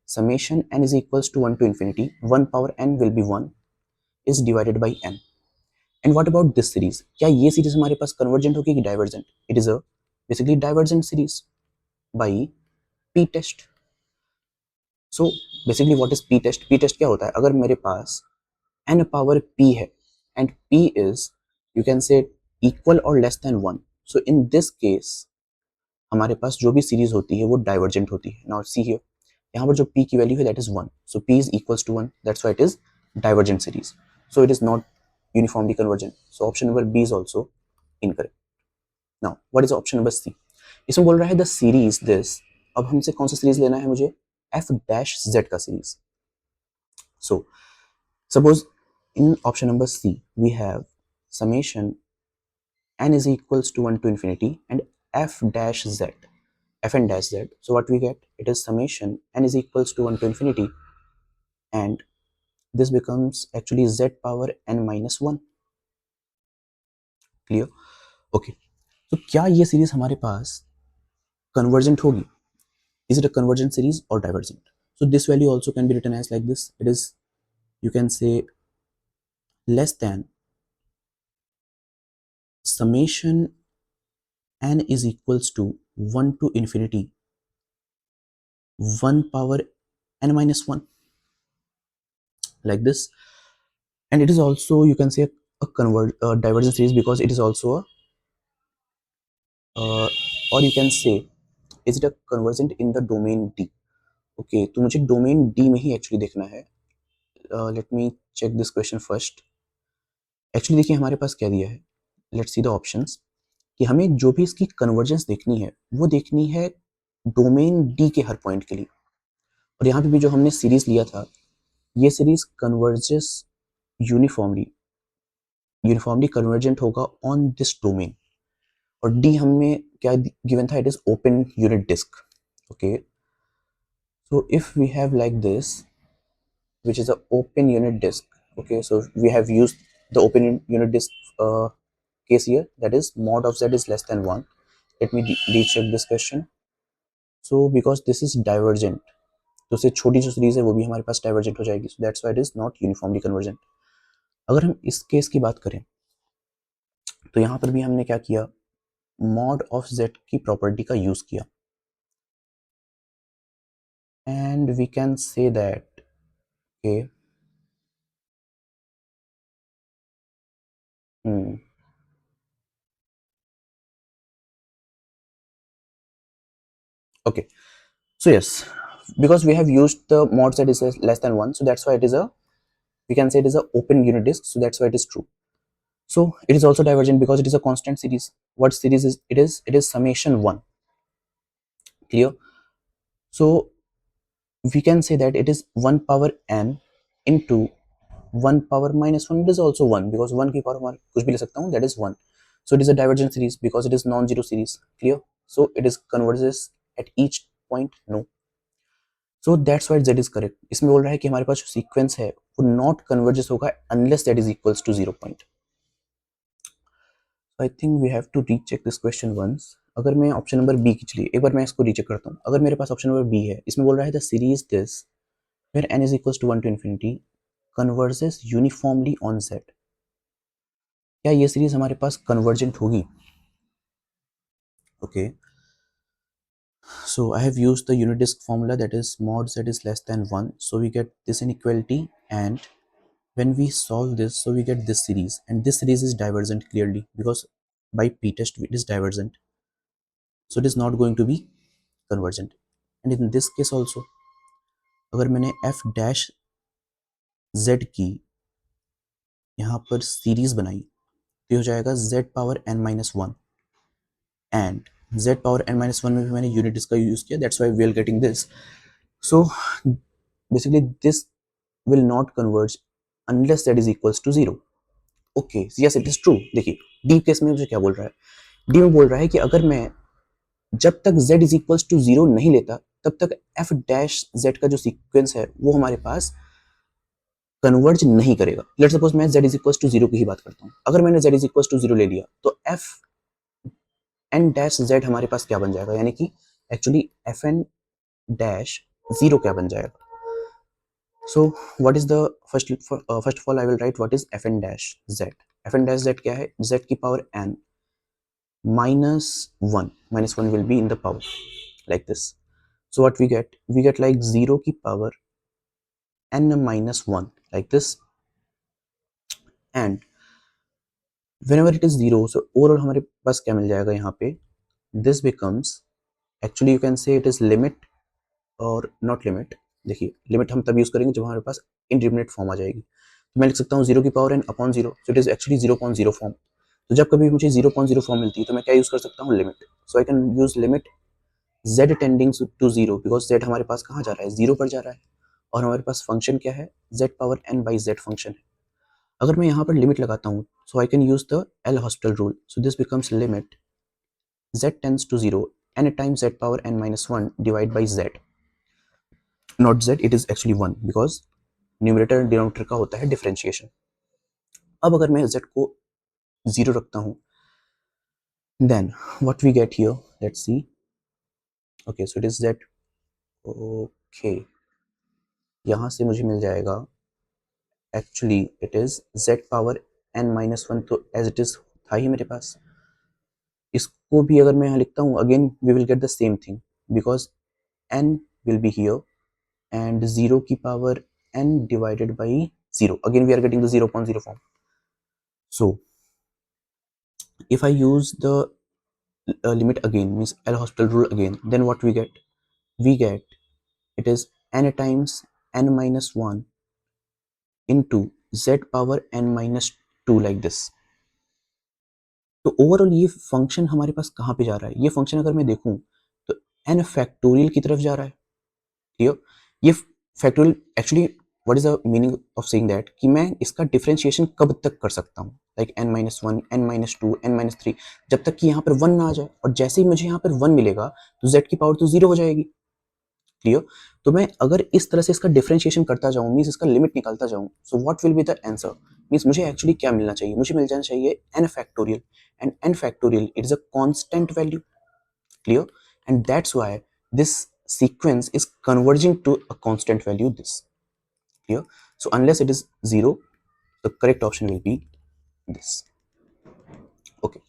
summation n is equals to 1 to infinity 1 power n will be 1 is divided by n. And what about this series? क्या ये सीरीज हमारे पास कन्वर्जेंट होगी कि divergent? It is a basically divergent series by p test. So basically what is p test? p test क्या होता है? अगर मेरे पास n पावर p है and p is you can say equal or less than 1, so in this case हमारे पास जो भी सीरीज होती है वो डाइवर्जेंट होती है. नाउ सी हियर, यहाँ पर जो p की वैल्यू है that is 1, so p is equals to 1, that's why it is divergent series. So it is not uniformly convergent, so option number b is also incorrect. Now what is option number c? इसमें बोल रहा है द सीरीज दिस. अब हमसे कौन सा सीरीज लेना है? मुझे f डैश z का series. So suppose in option number c we have summation n is equals to 1 to infinity and f dash z, fn dash z. So what we get? It is summation n is equals to 1 to infinity and this becomes actually z power n minus 1. Clear? Okay. So क्या ये सीरीज हमारे पास convergent होगी? Is it a convergent series or divergent? So this value also can be written as like this. It is, you can say, less than summation n is equals to 1 to infinity 1 power n minus 1, like this. And it is also, you can say, a divergent series because it is also a or you can say, is it a convergent in the domain D? Okay, तो मुझे डोमेन D में ही एक्चुअली देखना है. Let me check this question first. Actually देखिए हमारे पास क्या दिया है. Let's see the options. कि हमें जो भी इसकी कन्वर्जेंस देखनी है वो देखनी है डोमेन डी के हर पॉइंट के लिए. और यहाँ पे भी जो हमने सीरीज लिया था ये सीरीज कन्वर्जेस यूनिफॉर्मली कन्वर्जेंट होगा ऑन दिस डोमेन. और डी हमें क्या गिवन था? It is open unit disc. Okay, so if we have like this which is a open unit disk. Okay, so we have used the open unit disk case here, that is mod of z is less than 1. Let me recheck this question. So because this is divergent, तो उससे छोटी जो सीरीज है वो भी हमारे पास डाइवर्जेंट हो जाएगी. सो that's why it is not uniformly convergent. अगर हम इस केस की बात करें तो यहाँ पर भी हमने क्या किया? मॉड ऑफ z की प्रॉपर्टी का यूज किया and we can say that okay okay, so yes, because we have used the mod z is less than 1, so that's why it is a, we can say it is a open unit disk, so that's why it is true. So it is also divergent because it is a constant series. What series is it? Is summation 1. Clear? So we can say that it is 1 power n into 1 power minus 1. It is also 1 because 1 की power हमारे कुछ भी ले सकता हूँ, that is 1. So it is a divergent series because it is non-zero series. Clear? So it is converges at each point. No. So that's why z is correct. इसमें बोल रहा है कि हमारे पास जो सीक्वेंस है वो नॉट कन्वर्जेस होगा unless that is equals to 0 point. So I think we have to recheck this question once. अगर मैं ऑप्शन नंबर बी की, चलिए एक बार मैं इसको रीचेक करता हूँ. अगर मेरे पास ऑप्शन नंबर बी है, इसमें बोल रहा है the series this where n is equals to 1 to infinity converges uniformly on z. क्या ये सीरीज हमारे पास कन्वर्जेंट होगी? Okay, so I have used the unit disk formula, that is mod z is less than 1, so we get this inequality, and when we solve this, so we get this series, and this series is divergent clearly because by p-test it is divergent, so it is not going to be convergent. And in this case also, अगर मैंने f dash z की यहाँ पर सीरीज बनाई तो हो जाएगा z power n minus 1, and z power n minus 1 में भी मैंने यूनिट डिस्क का यूज किया, that's why we are getting this. So basically this will not converge unless that is equals to 0. Okay, yes it is true. देखिए डी केस में मुझे क्या बोल रहा है? डी में बोल रहा है कि अगर मैं जब तक z इज इक्वल्स टू 0 नहीं लेता तब तक f डैश z का जो सीक्वेंस है वो हमारे पास कन्वर्ज नहीं करेगा। लेट सपोज मैं z इज इक्वल टू 0 की ही बात करता हूँ। अगर मैंने z इज इक्वल टू 0 ले लिया तो f n डैश z हमारे पास क्या बन जाएगा, यानी कि एक्चुअली f n डैश 0 क्या बन जाएगा। So what is the first of all I will write what is fn dash z. Fn dash z क्या है, z की power n minus 1, minus 1 will be in the power like this. So what we get like 0 की power n minus 1 like this, and whenever it is 0 so overall हमारे पास क्या मिल जाएगा यहाँ पे, this becomes actually you can say it is limit और नॉट लिमिट। देखिए लिमिट हम तब यूज करेंगे जब हमारे पास इंडिटरमिनेट फॉर्म आ जाएगी। तो मैं लिख सकता हूँ 0 की power n upon 0, so it is actually 0.0 form. तो जब कभी मुझे 0.0 फॉर्म मिलती है तो मैं क्या यूज कर सकता हूँ, limit. So I can use limit z tending to 0 because z हमारे पास कहाँ जा रहा है, 0 पर जा रहा है, और हमारे पास फंक्शन क्या है, z power n by z function है। अगर मैं यहाँ पर लिमिट लगाता हूँ so I can use the L Hospital rule. So this becomes limit z tends to 0 n times z power n minus 1 divide by z, not z, it is actually 1 because numerator and denominator का होता है डिफरेंशिएशन। अब अगर मैं z को 0 रखता हूं, then what we get here, let's see. Okay so it is z, okay यहां से मुझे मिल जाएगा actually it is z power n minus 1, तो एज इट इज था ही मेरे पास। इसको भी अगर मैं यहाँ लिखता हूँ again we will get the same thing because n will be here and 0 की power n divided by 0, again we are getting the 0.0 form. So if I use the limit again, means L hospital rule again, then what we get it is n times n minus 1 into z power n minus 2 like this. तो ओवरऑल ये फंक्शन हमारे पास कहाँ पे जा रहा है, ये फंक्शन अगर मैं देखूं तो n फैक्टोरियल की तरफ जा रहा है। क्लियर, ये factorial actually what is the meaning of saying that कि मैं इसका डिफरेंशिएशन कब तक कर सकता हूँ, like n minus 1, n minus 2, n minus 3, जब तक कि यहाँ पर 1 ना आ जाए, और जैसे ही मुझे यहाँ पर 1 मिलेगा तो z की पावर तो 0 हो जाएगी। क्लियर, तो मैं अगर इस तरह से इसका डिफरेंशिएशन करता जाऊँ, मींस इसका लिमिट निकालता जाऊँ, so what will be the answer, means मुझे एक्चुअली क्या मिलना चाहिए, मुझे मिल जाना चाहिए n factorial, and n factorial it is a constant value. Clear, and that's why this sequence is converging to a constant value this. Clear, so unless it is 0 the correct option will be this. Okay,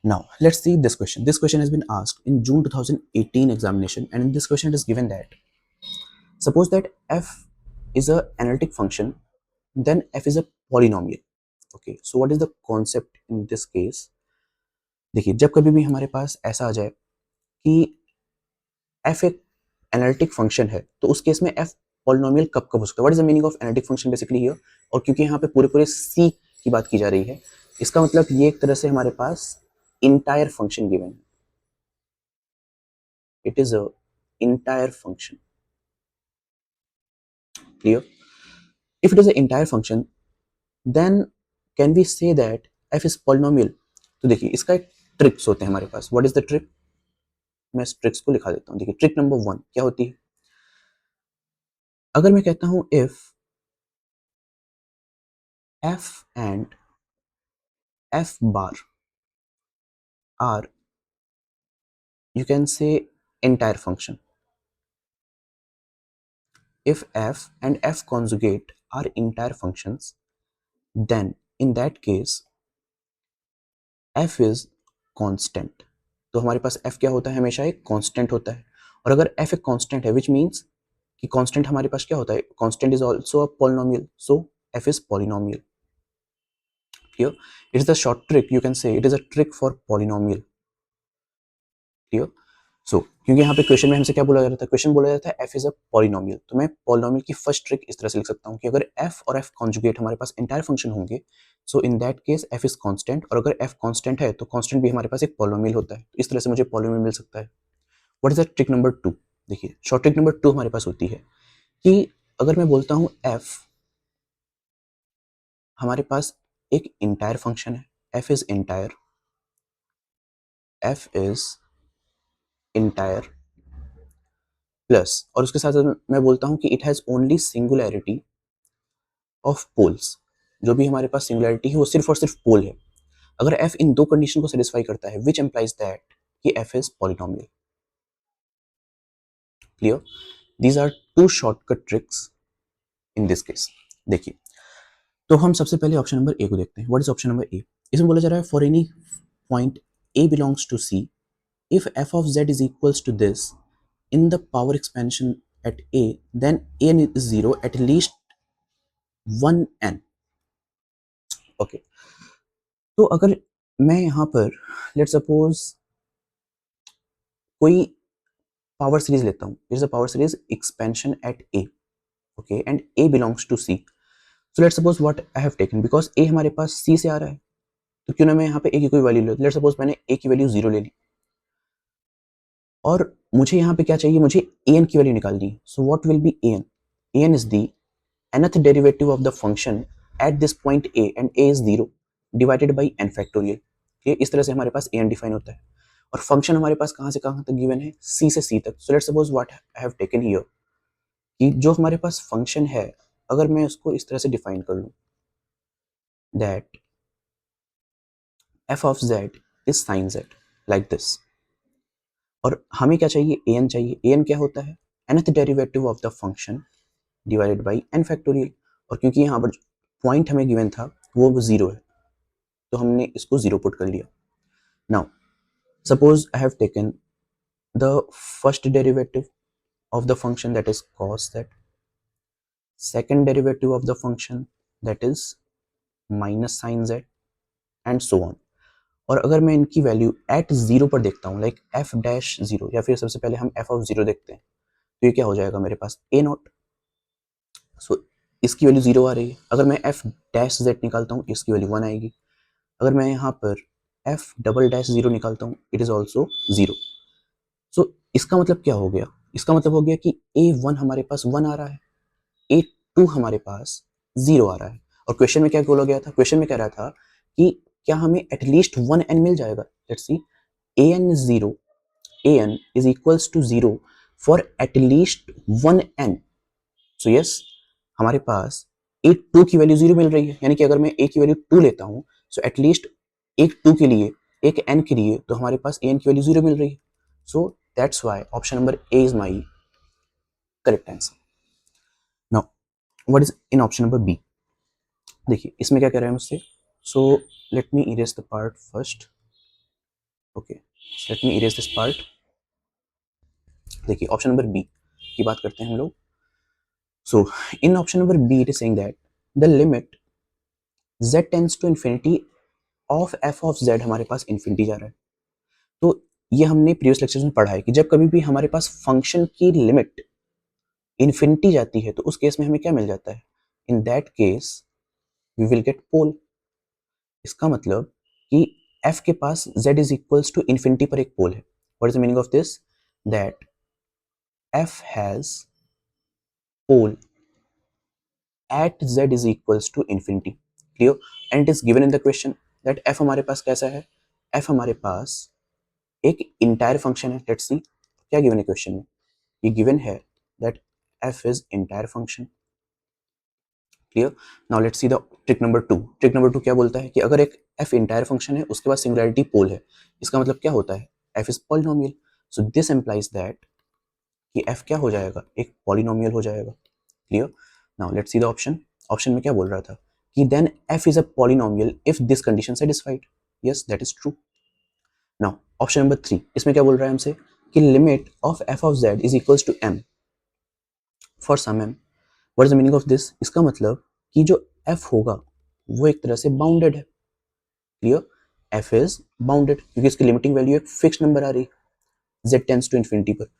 now let's see this question. This question has been asked in June 2018 examination, and in this question it is given that suppose that f is a analytic function, then f is a polynomial. Okay, so what is the concept in this case? देखिए जब कभी भी हमारे पास ऐसा आ जाए कि f एक एनालिटिक फंक्शन है तो उस केस में f पॉलिनोमियल कब कब हो सकता है, what is the meaning of analytic function basically here. और क्योंकि यहाँ पे पूरे पूरे c की बात की जा रही है, इसका मतलब ये एक तरह से हमारे पास इंटायर फंक्शन गिवन है, it is a entire function. Clear, if it is a entire function then can we say that f is polynomial. तो देखिए इसका एक ट्रिक्स होते हैं हमारे पास, व्हाट इज द ट्रिक, मैं इस ट्रिक्स को लिखा देता हूँ। देखिए ट्रिक नंबर 1 क्या होती है, अगर मैं कहता हूँ if f and f bar are, you can say, entire function, if f and f conjugate are entire functions, then in that case f is constant। तो हमारे पास f क्या होता है, हमेशा एक कांस्टेंट होता है, और अगर f एक कांस्टेंट है विच मीन्स कि कांस्टेंट हमारे पास क्या होता है, constant is also a polynomial, so f is polynomial। Here it is the short trick, you can say it is a trick for polynomial। Clear, सो क्योंकि यहाँ पे क्वेश्चन में हमसे क्या बोला जा रहा था, क्वेश्चन बोला जाता है f इज अ पॉलिनोमियल, तो मैं पॉलिनोमियल की फर्स्ट ट्रिक इस तरह से लिख सकता हूँ कि अगर f और f कॉन्जुगेट हमारे पास एंटायर फंक्शन होंगे, so in that case f is constant, और अगर f कांस्टेंट है तो कांस्टेंट भी हमारे पास एक पॉलिनोमियल होता है, तो इस तरह से मुझे पॉलिनोमियल मिल सकता है। What is the trick number 2, देखिए शॉर्ट ट्रिक नंबर 2 हमारे पास होती है कि अगर मैं बोलता हूँ f हमारे पास एक इंटायर फंक्शन है, f is entire, f is entire plus, और उसके साथ मैं बोलता हूं कि it has only singularity of poles, जो भी हमारे पास सिंगुलरिटी है वो सिर्फ और सिर्फ पोल है, अगर f इन दो कंडीशन को सेटिस्फाई करता है, विच एम्प्लाइज दैट कि f is polynomial. Clear? These are two shortcut tricks in this case. देखिए, तो हम सबसे पहले ऑप्शन नंबर ए को देखते हैं। व्हाट इज ऑप्शन नंबर ए? इसमें बोला जा रहा है for any point a belongs to c, if f of z is equals to this in the power expansion at a, then n is 0 at least 1n। Okay, तो अगर मैं यहाँ पर लेट सपोज कोई पावर सीरीज लेता हूँ, it is a power series expansion at a, okay, and a belongs to c, so let's suppose what I have taken, because a हमारे पास c से आ रहा है, तो क्यों ना मैं यहाँ पे a की कोई वैल्यू ले, लेट सपोज मैंने a की वैल्यू 0 ले ली, और मुझे यहाँ पे क्या चाहिए, मुझे an की वैल्यू निकालनी है। So what will be an is the nth derivative of the function at this point a, and a is 0 divided by n factorial। okay, इस तरह से हमारे पास an डिफाइन होता है, और फंक्शन हमारे पास कहाँ से कहाँ तक गिवन है, c से c तक। So let's suppose what I have taken here, कि जो हमारे पास फंक्शन है, अगर मैं उसको इस तरह से डिफाइन कर लूँ that f of z is sin z like this, और हमें क्या चाहिए, an चाहिए। an क्या होता है, nth derivative of the function divided by n factorial, और क्योंकि यहाँ पर पॉइंट हमें गिवन था वो 0 है, तो हमने इसको 0 पुट कर लिया। Now suppose I have taken the first derivative of the function, that is cos z, second derivative of the function, that is minus sin z, and so on। और अगर मैं इनकी वैल्यू एट 0 पर देखता हूँ, लाइक f डैश 0, या फिर सबसे पहले हम f ऑफ 0 देखते हैं, तो ये क्या हो जाएगा मेरे पास, a नॉट। सो इसकी वैल्यू 0 आ रही है, अगर मैं f डैश z निकालता हूँ, इसकी वैल्यू 1 आएगी। अगर मैं यहाँ पर f डबल डैश 0 निकालता हूँ, इट इज ऑल्सो 0। सो इसका मतलब क्या हो गया, इसका मतलब हो गया कि a1 हमारे पास 1 आ रहा है, a2 हमारे पास 0 आ रहा है। और क्वेश्चन में क्या बोला गया था, क्वेश्चन में कह रहा था कि क्या हमें एटलीस्ट 1n मिल जाएगा। Let's see, an is 0, an is equals to 0 for at least 1n। So yes, हमारे पास a2 की वैल्यू 0 मिल रही है, यानी कि अगर मैं a की वैल्यू 2 लेता हूं, सो एटलीस्ट एक 2 के लिए, एक n के लिए, तो हमारे पास an की वैल्यू 0 मिल रही है। So that's why option number A is my correct answer. Now what is in option number B? देखिए इसमें क्या कह रहा है मुझसे, so let me erase the part first. Okay, let me erase this part. देखिए ऑप्शन नंबर बी की बात करते हैं हम लोग। So in option number B it is saying that the limit z tends to infinity of f of z हमारे पास इंफिनिटी जा रहा है। तो ये हमने प्रीवियस लेक्चर्स में पढ़ा है कि जब कभी भी हमारे पास फंक्शन की लिमिट इंफिनिटी जाती है, तो उस केस में हमें क्या मिल जाता है, in that case we will get pole. इसका मतलब कि f के पास z is equals to infinity पर एक पोल है। What is the meaning of this, that f has pole at z is equals to infinity। clear? and it is given in the question that f हमारे पास कैसा है, f हमारे पास एक इंटायर फंक्शन है। लेट्स सी क्या गिवन है क्वेश्चन में, ये गिवन है that f is entire function। Clear? Now let's see the trick number 2। Trick number 2 क्या बोलता है कि अगर एक f इंटायर फंक्शन है, उसके बाद सिंगुलरिटी पोल है, इसका मतलब क्या होता है, f is polynomial। So this implies that कि f क्या हो जाएगा, एक पॉलिनोमियल हो जाएगा। Clear? Now let's see the option. Option में क्या बोल रहा था कि then f is a polynomial if this condition satisfied। yes, that is true। Now option number 3, इसमें क्या बोल रहा है हमसे कि limit of f of z is equals to m for some m। what is the meaning of this? इसका मतलब कि जो f होगा वो एक तरह से बाउंडेड है। क्लियर? f is बाउंडेड क्योंकि इसकी लिमिटिंग वैल्यू एक फिक्स्ड नंबर आ रही है z टेंड्स टू इंफिनिटी पर।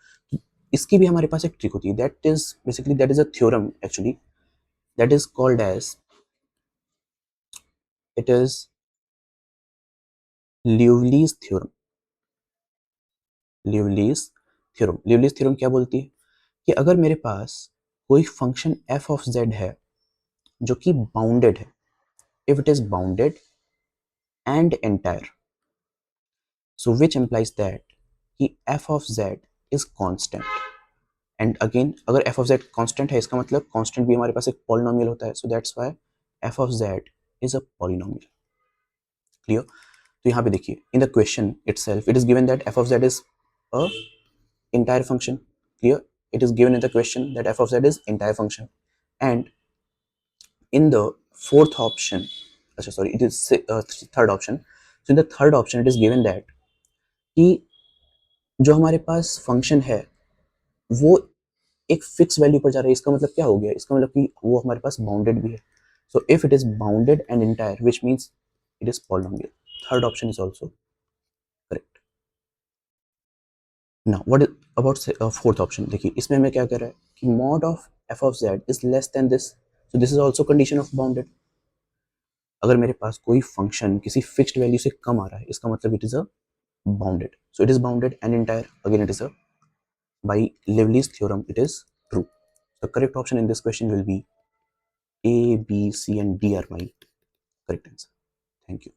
इसकी भी हमारे पास एक ट्रिक होती है, that is basically that is a theorem actually, that is called as, it is Liouville's theorem। Liouville's theorem, Liouville's theorem क्या बोलती है कि अगर मेरे पास कोई फंक्शन f of z है जो कि बाउंडेड है, if it is bounded and entire, so which implies that कि f of z is constant। And again अगर f of z कांस्टेंट है इसका मतलब कांस्टेंट भी हमारे पास एक पॉलिनोमियल होता है, so that's why f of z is a polynomial. Clear? तो यहाँ पे देखिए in the question itself it is given that f of z is a entire function. Clear? It is given in the question that f of z is entire function, and in the fourth option, sorry, it is third option. So in the third option it is given that कि जो हमारे पास फंक्शन है वो एक फिक्स वैल्यू पर जा रहा है। इसका मतलब क्या हो गया? इसका मतलब कि वो हमारे पास बाउंडेड भी है। So if it is bounded and entire which means it is polynomial. Third option is also correct. Now what is about fourth option? देखिए इसमें हमें क्या कर रहा है कि mod of F of Z is less then this, so this is also condition of bounded. अगर मेरे पास कोई फंक्शन किसी फिक्स्ड वैल्यू से कम आ रहा है इसका मतलब it is a bounded, so it is bounded and entire, again it is a by Lively's theorem it is true. The correct option in this question will be A, B, C and D are my correct answer. Thank you.